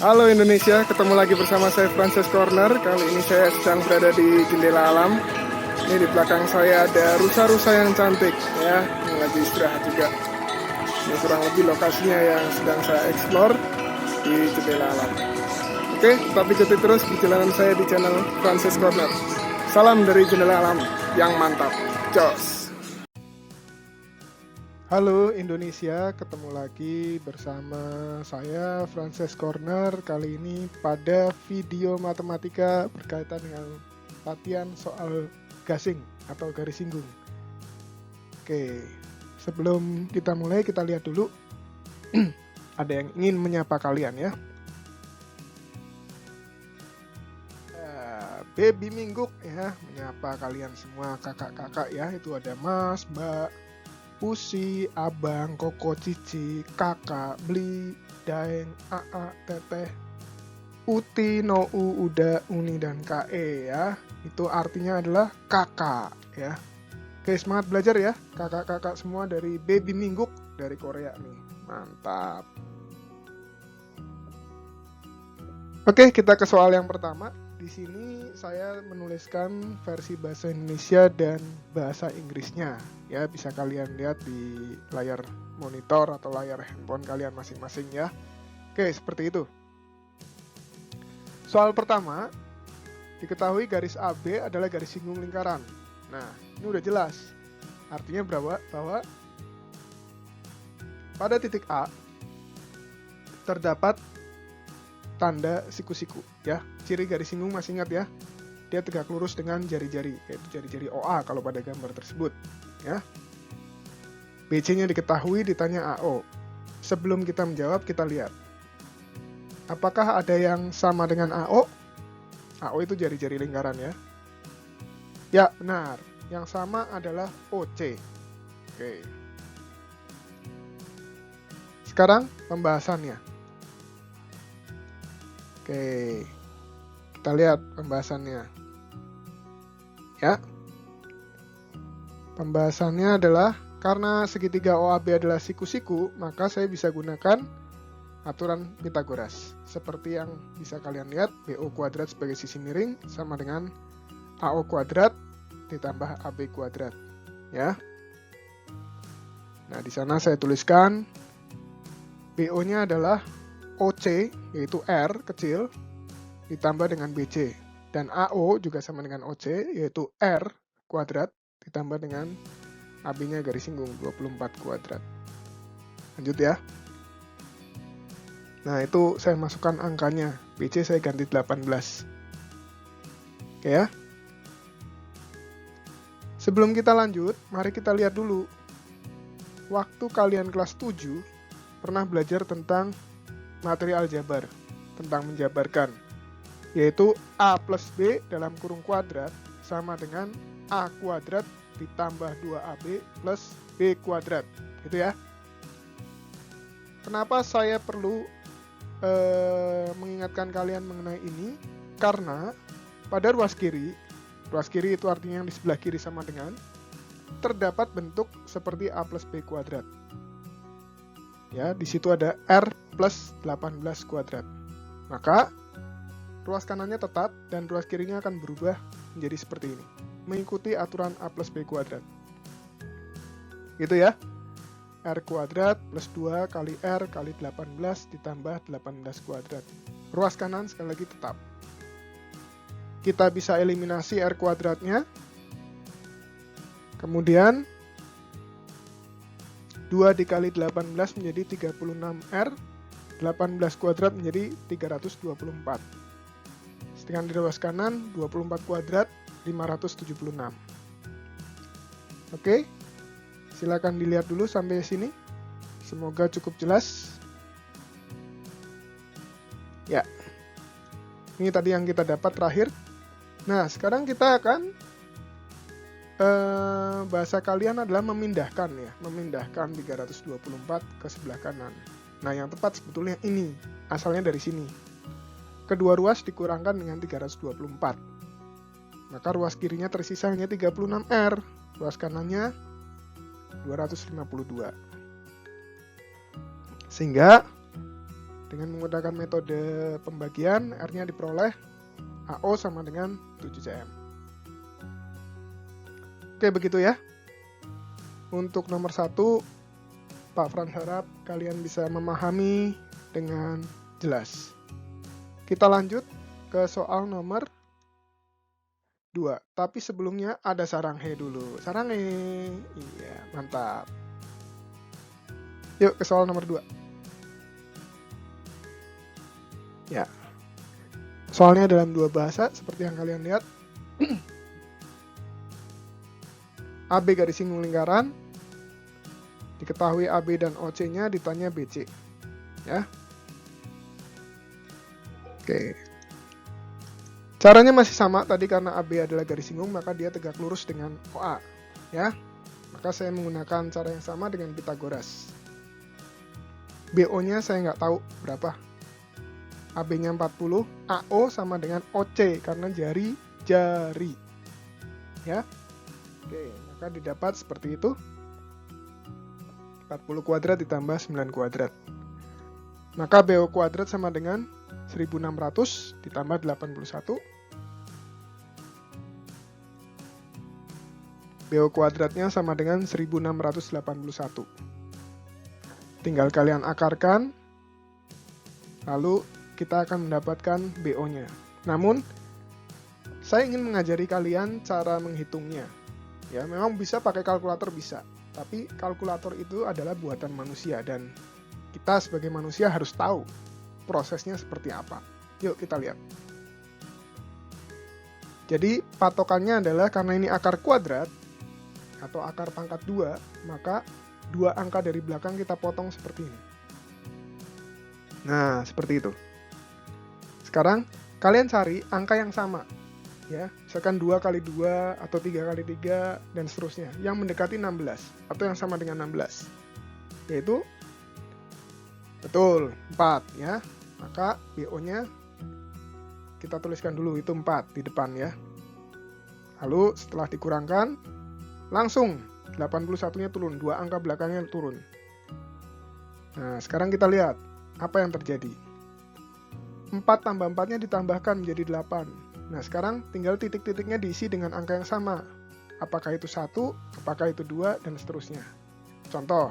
Halo Indonesia, ketemu lagi bersama saya Frances Corner. Kali ini saya sedang berada di jendela alam. Ini di belakang saya ada rusa-rusa yang cantik ya, yang lagi istirahat juga. Ini kurang lebih lokasinya yang sedang saya explore di jendela alam. Oke, tetap ikuti terus perjalanan saya di channel Frances Corner. Salam dari jendela alam yang mantap. Jos! Halo Indonesia, ketemu lagi bersama saya Frances Corner. Kali ini pada video matematika berkaitan dengan latihan soal gasing atau garis singgung. Oke, sebelum kita mulai kita lihat dulu ada yang ingin menyapa kalian ya. Baby Mingguk ya, menyapa kalian semua kakak-kakak ya. Itu ada Mas, Mbak, Pusi, Abang, Koko, Cici, Kakak, Bli, Daeng, Aa, Teteh, Uti, Nou, Uda, Uni, dan Ke ya. Itu artinya adalah kakak ya. Oke, semangat belajar ya kakak-kakak semua dari Baby Mingguk dari Korea nih. Mantap. Oke, kita ke soal yang pertama. Di sini saya menuliskan versi bahasa Indonesia dan bahasa Inggrisnya. Ya, bisa kalian lihat di layar monitor atau layar handphone kalian masing-masing ya. Oke, seperti itu. Soal pertama, diketahui garis AB adalah garis singgung lingkaran. Nah, ini udah jelas. Artinya bahwa pada titik A terdapat tanda siku-siku ya. Ciri garis singgung masih ingat ya. Dia tegak lurus dengan jari-jari, yaitu jari-jari OA kalau pada gambar tersebut ya. BC-nya diketahui, ditanya AO. Sebelum kita menjawab, kita lihat. Apakah ada yang sama dengan AO? AO itu jari-jari lingkaran ya. Ya, benar. Yang sama adalah OC. Oke. Sekarang pembahasannya. Oke, kita lihat pembahasannya. Ya, pembahasannya adalah karena segitiga OAB adalah siku-siku, maka saya bisa gunakan aturan Pythagoras. Seperti yang bisa kalian lihat, BO kuadrat sebagai sisi miring sama dengan AO kuadrat ditambah AB kuadrat. Ya. Nah, di sana saya tuliskan BO-nya adalah OC, yaitu R kecil, ditambah dengan BC. Dan AO juga sama dengan OC, yaitu R kuadrat, ditambah dengan AB-nya garis singgung 24 kuadrat. Lanjut ya. Nah, itu saya masukkan angkanya. BC saya ganti 18. Oke ya. Sebelum kita lanjut, mari kita lihat dulu. Waktu kalian kelas 7, pernah belajar tentang materi aljabar, tentang menjabarkan, yaitu A plus B dalam kurung kuadrat sama dengan A kuadrat ditambah 2AB plus B kuadrat, gitu ya. Kenapa saya perlu mengingatkan kalian mengenai ini? Karena pada ruas kiri itu artinya yang di sebelah kiri sama dengan, terdapat bentuk seperti A plus B kuadrat. Ya, di situ ada R plus 18 kuadrat. Maka, ruas kanannya tetap dan ruas kirinya akan berubah menjadi seperti ini. Mengikuti aturan A plus B kuadrat. Gitu ya. R kuadrat plus 2 kali R kali 18 ditambah 18 kuadrat. Ruas kanan sekali lagi tetap. Kita bisa eliminasi R kuadratnya. Kemudian 2 dikali 18 menjadi 36R, 18 kuadrat menjadi 324. Dengan di ruas kanan, 24 kuadrat, 576. Oke, silakan dilihat dulu sampai sini. Semoga cukup jelas. Ya, ini tadi yang kita dapat terakhir. Nah, sekarang kita akan bahasa kalian adalah memindahkan 324 ke sebelah kanan. Nah, yang tepat sebetulnya ini, asalnya dari sini. Kedua ruas dikurangkan dengan 324. Maka ruas kirinya tersisa hanya 36R, ruas kanannya 252. Sehingga Dengan menggunakan metode pembagian, R-nya diperoleh AO sama dengan 7cm. Oke, begitu ya. Untuk nomor 1, Pak Frans harap kalian bisa memahami dengan jelas. Kita lanjut ke soal nomor 2. Tapi sebelumnya ada saranghe dulu. Saranghe. Iya, mantap. Yuk ke soal nomor 2. Ya. Soalnya dalam 2 bahasa seperti yang kalian lihat. AB garis singgung lingkaran. Diketahui AB dan OC-nya, ditanya BC. Ya. Oke. Caranya masih sama tadi, karena AB adalah garis singgung, maka dia tegak lurus dengan OA. Ya. Maka saya menggunakan cara yang sama dengan Pitagoras. BO-nya saya nggak tahu berapa. AB-nya 40, AO sama dengan OC karena jari. Ya. Oke, maka didapat seperti itu. 40 kuadrat ditambah 9 kuadrat. Maka BO kuadrat sama dengan 1600 ditambah 81. BO kuadratnya sama dengan 1681. Tinggal kalian akarkan, lalu kita akan mendapatkan BO-nya. Namun, saya ingin mengajari kalian cara menghitungnya. Ya, memang bisa pakai kalkulator, bisa. Tapi kalkulator itu adalah buatan manusia dan kita sebagai manusia harus tahu prosesnya seperti apa. Yuk kita lihat. Jadi patokannya adalah karena ini akar kuadrat atau akar pangkat 2, maka 2 angka dari belakang kita potong seperti ini. Nah, seperti itu. Sekarang kalian cari angka yang sama. Ya, misalkan 2 kali 2 atau 3 kali 3 dan seterusnya yang mendekati 16 atau yang sama dengan 16, yaitu betul 4 ya. Maka BO-nya kita tuliskan dulu, itu 4 di depan ya. Lalu setelah dikurangkan langsung 81-nya turun, 2 angka belakangnya turun. Nah, sekarang kita lihat apa yang terjadi. 4 tambah 4-nya ditambahkan menjadi 8. Nah, sekarang tinggal titik-titiknya diisi dengan angka yang sama. Apakah itu 1, apakah itu 2, dan seterusnya. Contoh,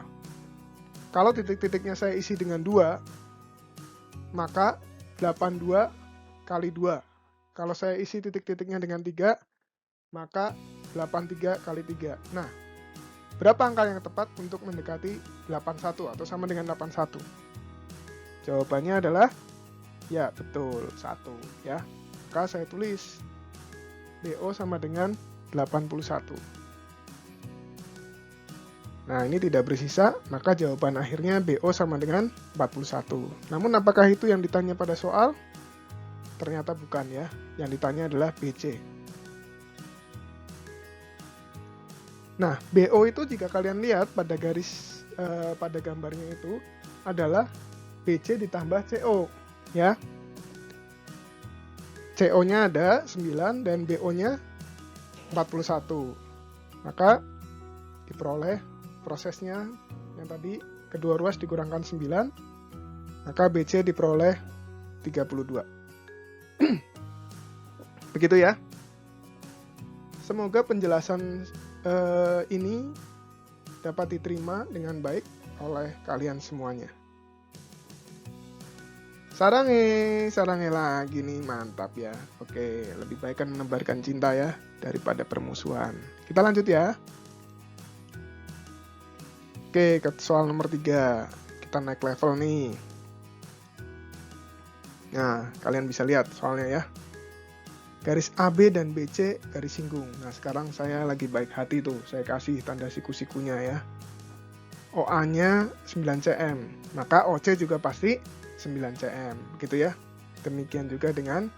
kalau titik-titiknya saya isi dengan 2, maka 82 kali 2. Kalau saya isi titik-titiknya dengan 3, maka 83 kali 3. Nah, berapa angka yang tepat untuk mendekati 81 atau sama dengan 81? Jawabannya adalah, ya betul, 1 ya. Maka saya tulis BO sama dengan 81. Nah, ini tidak bersisa, maka jawaban akhirnya BO sama dengan 41. Namun apakah itu yang ditanya pada soal? Ternyata bukan ya. Yang ditanya adalah BC. Nah, BO itu jika kalian lihat pada garis pada gambarnya itu adalah BC ditambah CO ya. CO-nya ada 9 dan BO-nya 41. Maka diperoleh prosesnya yang tadi kedua ruas dikurangkan 9, maka BC diperoleh 32. Begitu ya. Semoga penjelasan ini dapat diterima dengan baik oleh kalian semuanya. Sarange lagi nih, mantap ya. Oke, lebih baik kan menebarkan cinta ya daripada permusuhan. Kita lanjut ya. Oke, ke soal nomor 3. Kita naik level nih. Nah, kalian bisa lihat soalnya ya. Garis AB dan BC garis singgung. Nah, sekarang saya lagi baik hati tuh. Saya kasih tanda siku-sikunya ya. OA-nya 9 cm. Maka OC juga pasti 9 cm, begitu ya. Demikian juga dengan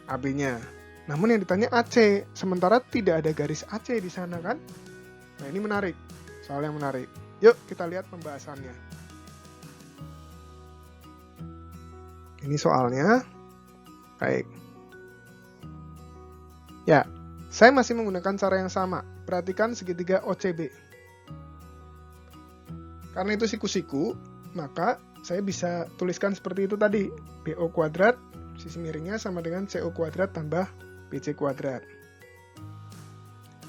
AB-nya. Namun yang ditanya AC, sementara tidak ada garis AC di sana kan? Nah, ini menarik, soal yang menarik. Yuk kita lihat pembahasannya. Ini soalnya. Baik. Ya, saya masih menggunakan cara yang sama. Perhatikan segitiga OCB. Karena itu siku-siku, maka saya bisa tuliskan seperti itu tadi. BO kuadrat, sisi miringnya sama dengan CO kuadrat tambah BC kuadrat.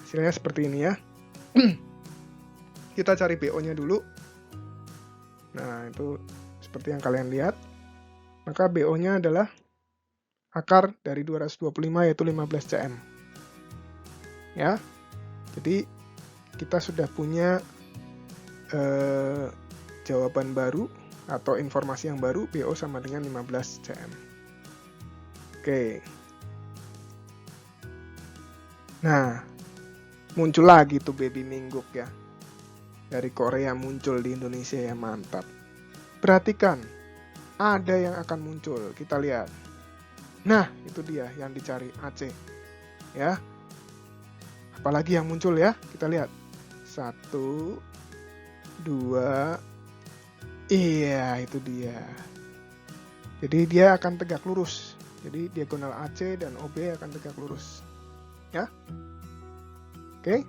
Hasilnya seperti ini ya. Kita cari BO-nya dulu. Nah, itu seperti yang kalian lihat. Maka BO-nya adalah akar dari 225 yaitu 15 cm. Ya. Jadi kita sudah punya jawaban baru atau informasi yang baru, BO sama dengan 15 cm. Oke. Nah, muncul lagi tuh baby mingguk ya. Dari Korea muncul di Indonesia ya, mantap. Perhatikan, ada yang akan muncul. Kita lihat. Nah, itu dia yang dicari, AC. Ya. Apalagi yang muncul ya? Kita lihat. 1, 2. Iya, itu dia. Jadi dia akan tegak lurus. Jadi diagonal AC dan OB akan tegak lurus. Ya. Oke.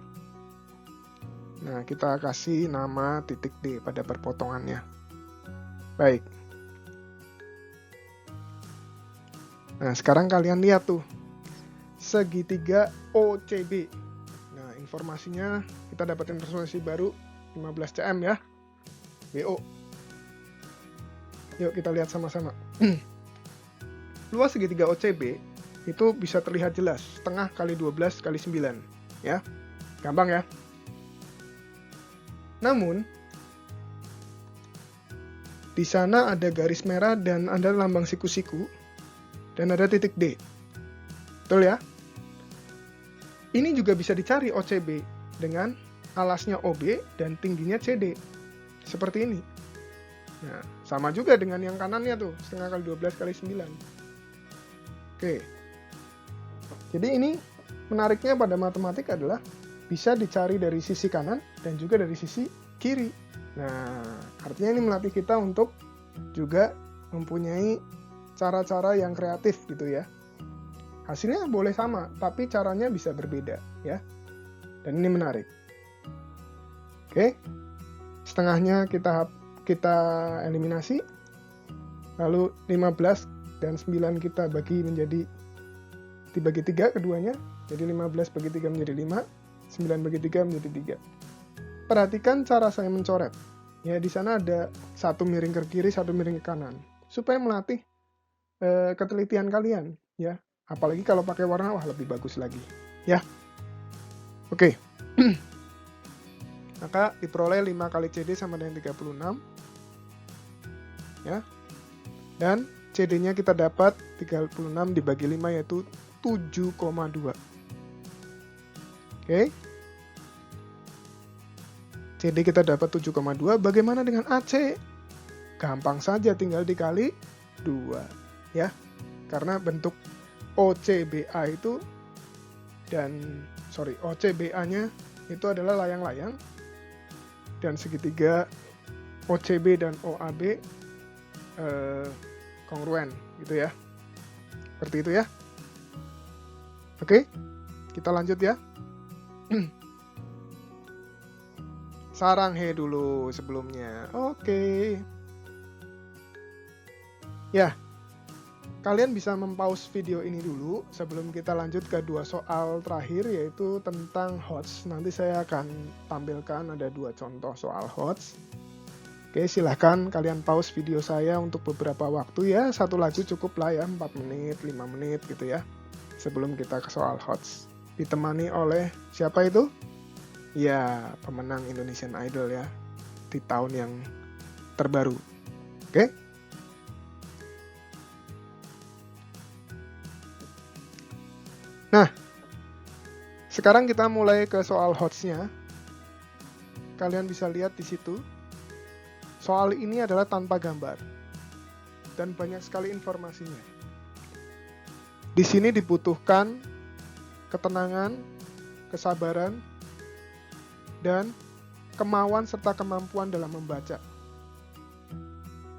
Nah, kita kasih nama titik D pada perpotongannya. Baik. Nah, sekarang kalian lihat tuh. Segitiga OCB. Nah, informasinya kita dapat informasi baru 15 cm ya. BO. Yuk kita lihat sama-sama. Luas segitiga OCB itu bisa terlihat jelas. Setengah kali 12 kali 9. Ya. Gampang ya. Namun, di sana ada garis merah dan ada lambang siku-siku dan ada titik D. Betul ya? Ini juga bisa dicari OCB dengan alasnya OB dan tingginya CD. Seperti ini. Nah, sama juga dengan yang kanannya tuh, setengah kali 12 kali 9. Oke. Jadi ini menariknya pada matematik adalah bisa dicari dari sisi kanan dan juga dari sisi kiri. Nah, artinya ini melatih kita untuk juga mempunyai cara-cara yang kreatif gitu ya. Hasilnya boleh sama, tapi caranya bisa berbeda ya. Dan ini menarik. Oke. Setengahnya kita eliminasi. Lalu 15 dan 9 kita bagi menjadi dibagi 3 keduanya. Jadi 15 bagi 3 menjadi 5. 9 bagi 3 menjadi 3. Perhatikan cara saya mencoret. Ya, di sana ada satu miring ke kiri, satu miring ke kanan. Supaya melatih ketelitian kalian. Ya, apalagi kalau pakai warna, wah lebih bagus lagi. Ya, oke. Maka diperoleh 5 kali CD sama dengan 36. Ya, dan CD-nya kita dapat 36 dibagi 5 yaitu 7,2. Oke. CD kita dapat 7,2. Bagaimana dengan AC? Gampang saja, tinggal dikali 2. Ya. Karena bentuk OCBA itu OCBA-nya itu adalah layang-layang dan segitiga OCB dan OAB kongruen gitu ya. Seperti itu ya. Oke. Kita lanjut ya. Sarang he dulu sebelumnya. Oke. Ya. Kalian bisa mempause video ini dulu sebelum kita lanjut ke 2 soal terakhir yaitu tentang HOTS. Nanti saya akan tampilkan ada 2 contoh soal HOTS. Oke, silahkan kalian pause video saya untuk beberapa waktu ya. Satu lagu cukup lah ya, 4 menit, 5 menit gitu ya. Sebelum kita ke soal HOTS. Ditemani oleh siapa itu? Ya, pemenang Indonesian Idol ya. Di tahun yang terbaru. Oke? Nah, sekarang kita mulai ke soal HOTS-nya. Kalian bisa lihat di situ. Soal ini adalah tanpa gambar. Dan banyak sekali informasinya. Di sini dibutuhkan ketenangan, kesabaran, dan kemauan serta kemampuan dalam membaca.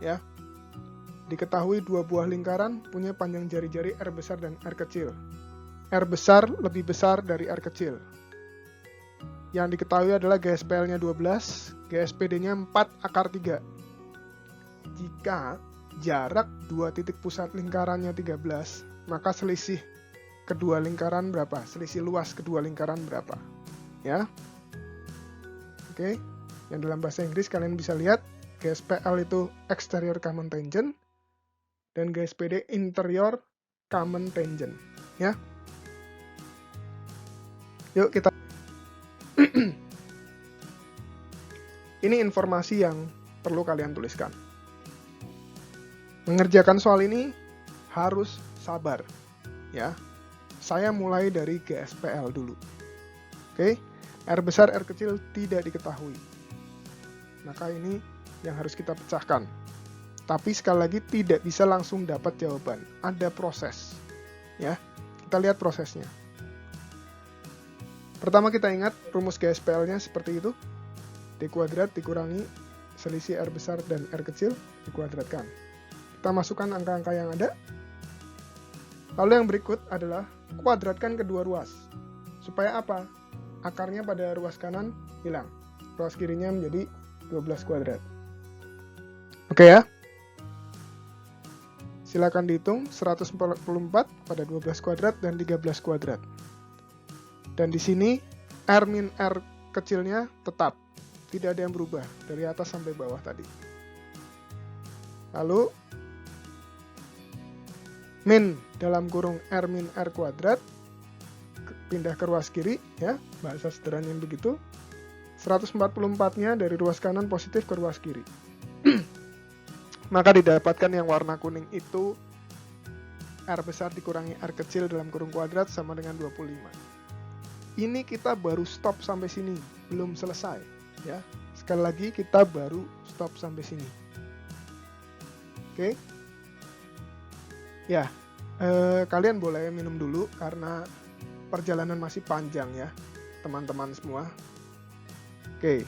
Ya. Diketahui 2 buah lingkaran punya panjang jari-jari R besar dan R kecil. R besar lebih besar dari R kecil. Yang diketahui adalah GSPL-nya 12, GSPD-nya 4 akar 3. jika jarak dua titik pusat lingkarannya 13, maka selisih kedua lingkaran berapa? Selisih luas kedua lingkaran berapa? Ya. Oke. Yang dalam bahasa Inggris kalian bisa lihat GSPL itu exterior common tangent dan GSPD interior common tangent, ya. Yuk kita ini informasi yang perlu kalian tuliskan. Mengerjakan soal ini harus sabar, ya. Saya mulai dari GSPL dulu. Oke, R besar, R kecil tidak diketahui. Maka ini yang harus kita pecahkan. Tapi sekali lagi tidak bisa langsung dapat jawaban. Ada proses, ya. Kita lihat prosesnya. Pertama kita ingat rumus GSPL-nya seperti itu. D kuadrat dikurangi selisih R besar dan R kecil dikuadratkan. Kita masukkan angka-angka yang ada. Lalu yang berikut adalah kuadratkan kedua ruas. Supaya apa? Akarnya pada ruas kanan hilang. Ruas kirinya menjadi 12 kuadrat. Oke ya. Silakan dihitung 144 pada 12 kuadrat dan 13 kuadrat. Dan di sini R min R kecilnya tetap. Tidak ada yang berubah dari atas sampai bawah tadi. Lalu min dalam kurung R min R kuadrat pindah ke ruas kiri, ya, bahasa sederhananya begitu. 144-nya dari ruas kanan positif ke ruas kiri. Maka didapatkan yang warna kuning itu R besar dikurangi R kecil dalam kurung kuadrat sama dengan 25. Ini kita baru stop sampai sini, belum selesai, ya. Sekali lagi kita baru stop sampai sini. Oke. Ya, kalian boleh minum dulu karena perjalanan masih panjang ya, teman-teman semua. Oke.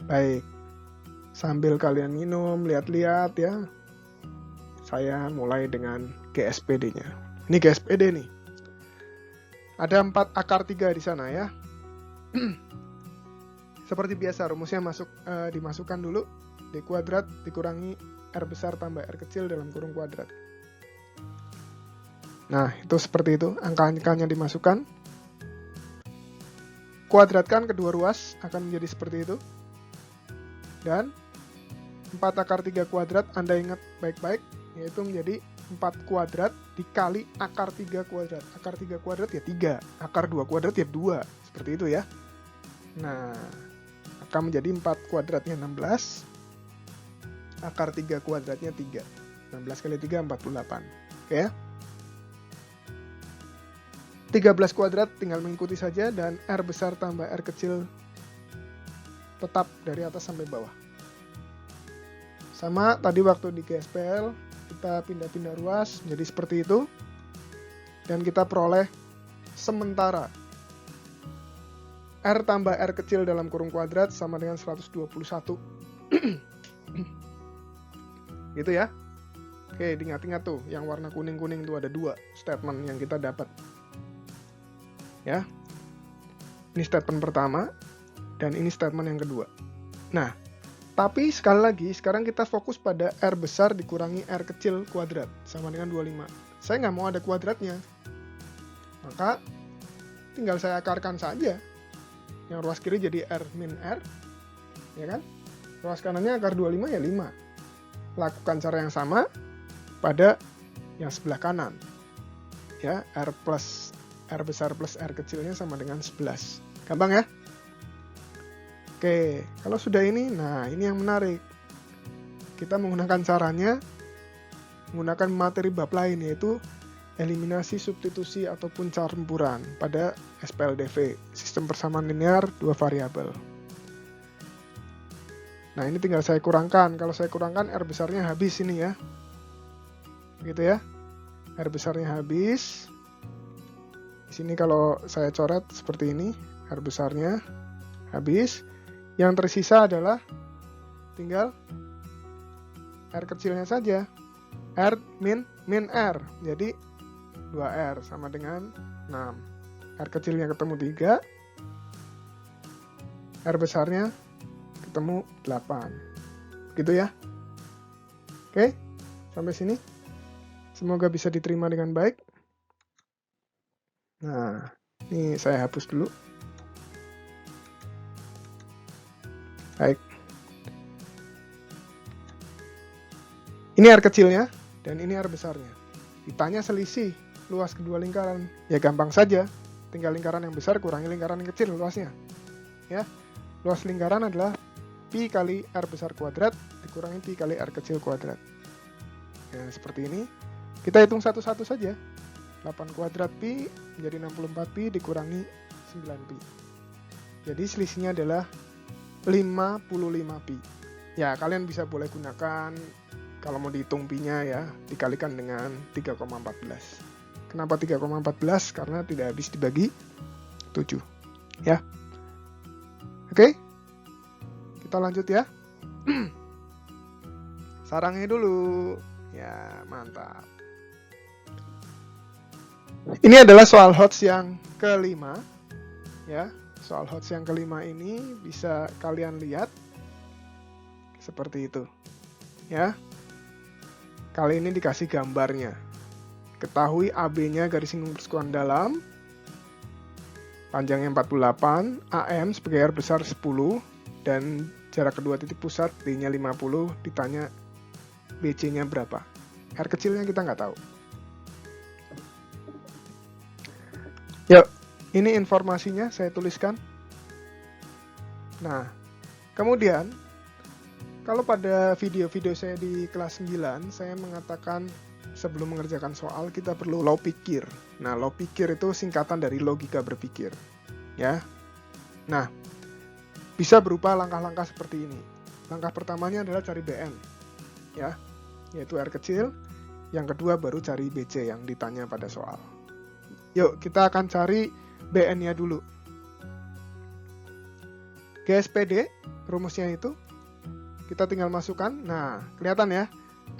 Baik. Sambil kalian minum, lihat-lihat ya. Saya mulai dengan GSPD-nya. Ini GSPD nih. Ada 4 akar 3 di sana ya. Seperti biasa rumusnya dimasukkan dulu. D kuadrat dikurangi R besar tambah R kecil dalam kurung kuadrat. Nah, itu seperti itu. Angka-angkanya dimasukkan. Kuadratkan kedua ruas akan menjadi seperti itu. Dan 4 akar 3 kuadrat, Anda ingat baik-baik, yaitu menjadi 4 kuadrat dikali akar 3 kuadrat. Akar 3 kuadrat ya 3, akar 2 kuadrat ya 2. Seperti itu ya. Nah, akan menjadi 4 kuadratnya 16, akar 3 kuadratnya 3. 16 kali 3, 48. Oke ya. 13 kuadrat tinggal mengikuti saja dan R besar tambah R kecil tetap dari atas sampai bawah. Sama tadi waktu di GSPL, kita pindah-pindah ruas jadi seperti itu. Dan kita peroleh sementara R tambah R kecil dalam kurung kuadrat sama dengan 121. Gitu ya. Oke, diingat-ingat tuh, yang warna kuning-kuning tuh ada 2 statement yang kita dapat. Ya. Ini statement pertama dan ini statement yang kedua. Nah, tapi sekali lagi, sekarang kita fokus pada R besar dikurangi R kecil kuadrat, sama dengan 25. Saya nggak mau ada kuadratnya. Maka, tinggal saya akarkan saja. Yang ruas kiri jadi R min R, ya kan? Ruas kanannya akar 25 ya 5. Lakukan cara yang sama pada yang sebelah kanan. Ya, R besar plus R kecilnya sama dengan 11. Gampang ya? Oke, kalau sudah ini, nah ini yang menarik. Kita menggunakan caranya, menggunakan materi bab lain, yaitu eliminasi, substitusi, ataupun campuran pada SPLDV, sistem persamaan linear 2 variabel. Nah ini tinggal saya kurangkan. Kalau saya kurangkan, R besarnya habis ini ya. Gitu ya. R besarnya habis. Di sini kalau saya coret seperti ini, R besarnya habis. Yang tersisa adalah tinggal R kecilnya saja. R min R. Jadi 2R sama dengan 6. R kecilnya ketemu 3. R besarnya ketemu 8. gitu ya. Oke, sampai sini. Semoga bisa diterima dengan baik. Nah, ini saya hapus dulu. Baik. Ini R kecilnya, dan ini R besarnya. Ditanya selisih luas kedua lingkaran, ya gampang saja. Tinggal lingkaran yang besar kurangi lingkaran yang kecil luasnya. Ya, luas lingkaran adalah pi kali R besar kuadrat dikurangi pi kali R kecil kuadrat. Ya, seperti ini. Kita hitung satu-satu saja. 8 kuadrat pi menjadi 64 pi dikurangi 9 pi. Jadi selisihnya adalah 55 pi. Ya, kalian bisa boleh gunakan kalau mau dihitung pi-nya ya, dikalikan dengan 3,14. Kenapa 3,14? Karena tidak habis dibagi 7. Ya. Oke. Kita lanjut ya. Sarangnya dulu. Ya, mantap. Ini adalah soal HOTS yang kelima. Ya, soal HOTS yang kelima ini bisa kalian lihat seperti itu. Ya. Kali ini dikasih gambarnya. Ketahui AB-nya garis singgung persekutuan dalam. Panjangnya 48, AM sebagai R besar 10, dan jarak kedua titik pusat D-nya 50, ditanya BC-nya berapa. R kecilnya kita nggak tahu. Yuk, ini informasinya saya tuliskan. Nah, kemudian kalau pada video-video saya di kelas 9, saya mengatakan sebelum mengerjakan soal kita perlu law pikir. Nah, law pikir itu singkatan dari logika berpikir. Ya. Nah, bisa berupa langkah-langkah seperti ini. Langkah pertamanya adalah cari BN. Ya, yaitu R kecil. Yang kedua baru cari BC yang ditanya pada soal. Yuk, kita akan cari BN-nya dulu. GSPD, rumusnya itu kita tinggal masukkan. Nah, kelihatan ya,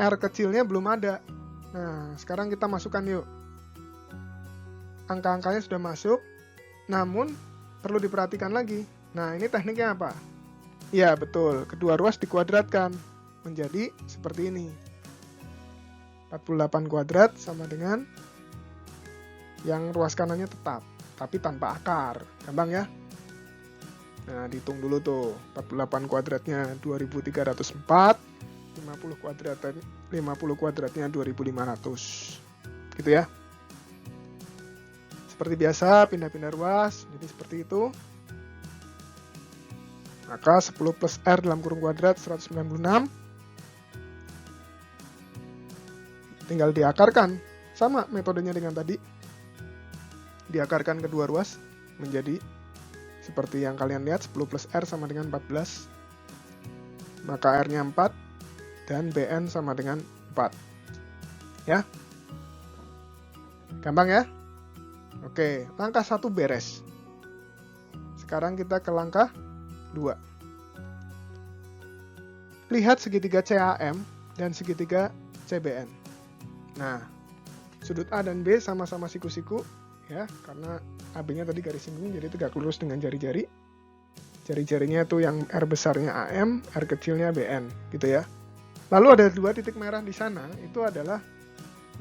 R kecilnya belum ada. Nah, sekarang kita masukkan yuk. Angka-angkanya sudah masuk, namun perlu diperhatikan lagi. Nah, ini tekniknya apa? Ya, betul. Kedua ruas dikuadratkan menjadi seperti ini. 48 kuadrat sama dengan yang ruas kanannya tetap, tapi tanpa akar. Gampang ya? Nah, dihitung dulu tuh. 48 kuadratnya 2304, 50 kuadratnya 2500. Gitu ya. Seperti biasa, pindah-pindah ruas, jadi seperti itu. Maka 10 plus R dalam kurung kuadrat 196. Tinggal diakarkan. Sama metodenya dengan tadi. Diakarkan kedua ruas menjadi seperti yang kalian lihat, 10 plus R sama dengan 14. Maka R-nya 4 dan BN sama dengan 4. Ya. Gampang ya? Oke, langkah 1 beres. Sekarang kita ke langkah 2. Lihat segitiga CAM dan segitiga CBN. Nah, sudut A dan B sama-sama siku-siku ya, karena AB-nya tadi garis singgung, jadi tegak lurus dengan jari-jari. Jari-jarinya itu yang R besarnya AM, R kecilnya BN, gitu ya. Lalu ada 2 titik merah di sana, itu adalah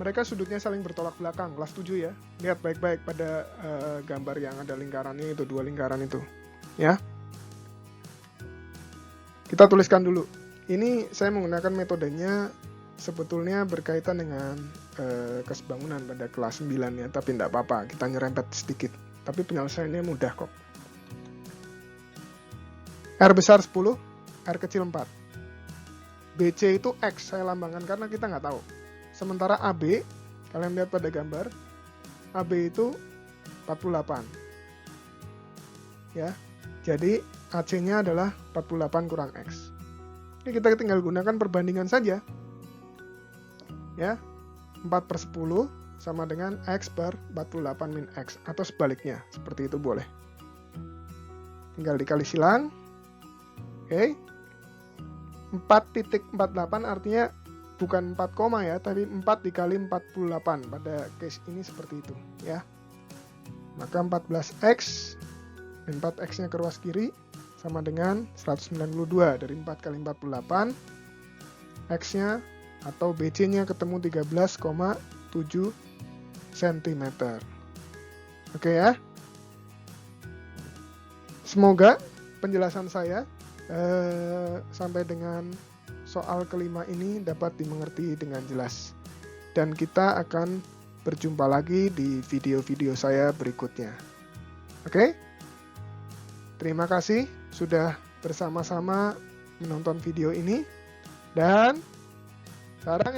mereka sudutnya saling bertolak belakang, kelas 7 ya. Lihat baik-baik pada gambar yang ada lingkarannya itu, 2 lingkaran itu. Ya. Kita tuliskan dulu. Ini saya menggunakan metodenya sebetulnya berkaitan dengan kesebangunan pada kelas 9 ya, tapi tidak apa-apa, kita nyerempet sedikit. Tapi penyelesaiannya mudah kok. R besar 10, R kecil 4. BC itu X, saya lambangkan karena kita nggak tahu. Sementara AB, kalian lihat pada gambar, AB itu 48. Ya, jadi AC-nya adalah 48 kurang X. Ini kita tinggal gunakan perbandingan saja. Ya, 4/10 sama dengan X per 48 min X, atau sebaliknya, seperti itu boleh. Tinggal dikali silang. Oke. 4,48 artinya bukan 4 koma ya, tapi 4 dikali 48. Pada case ini seperti itu ya. Maka 14X dan 4X-nya ke ruas kiri sama dengan 192. Dari 4 kali 48 X-nya atau BC-nya ketemu 13,7 cm. Oke ya. Semoga penjelasan saya sampai dengan soal kelima ini dapat dimengerti dengan jelas. Dan kita akan berjumpa lagi di video-video saya berikutnya. Oke? Terima kasih sudah bersama-sama menonton video ini. Dan sarang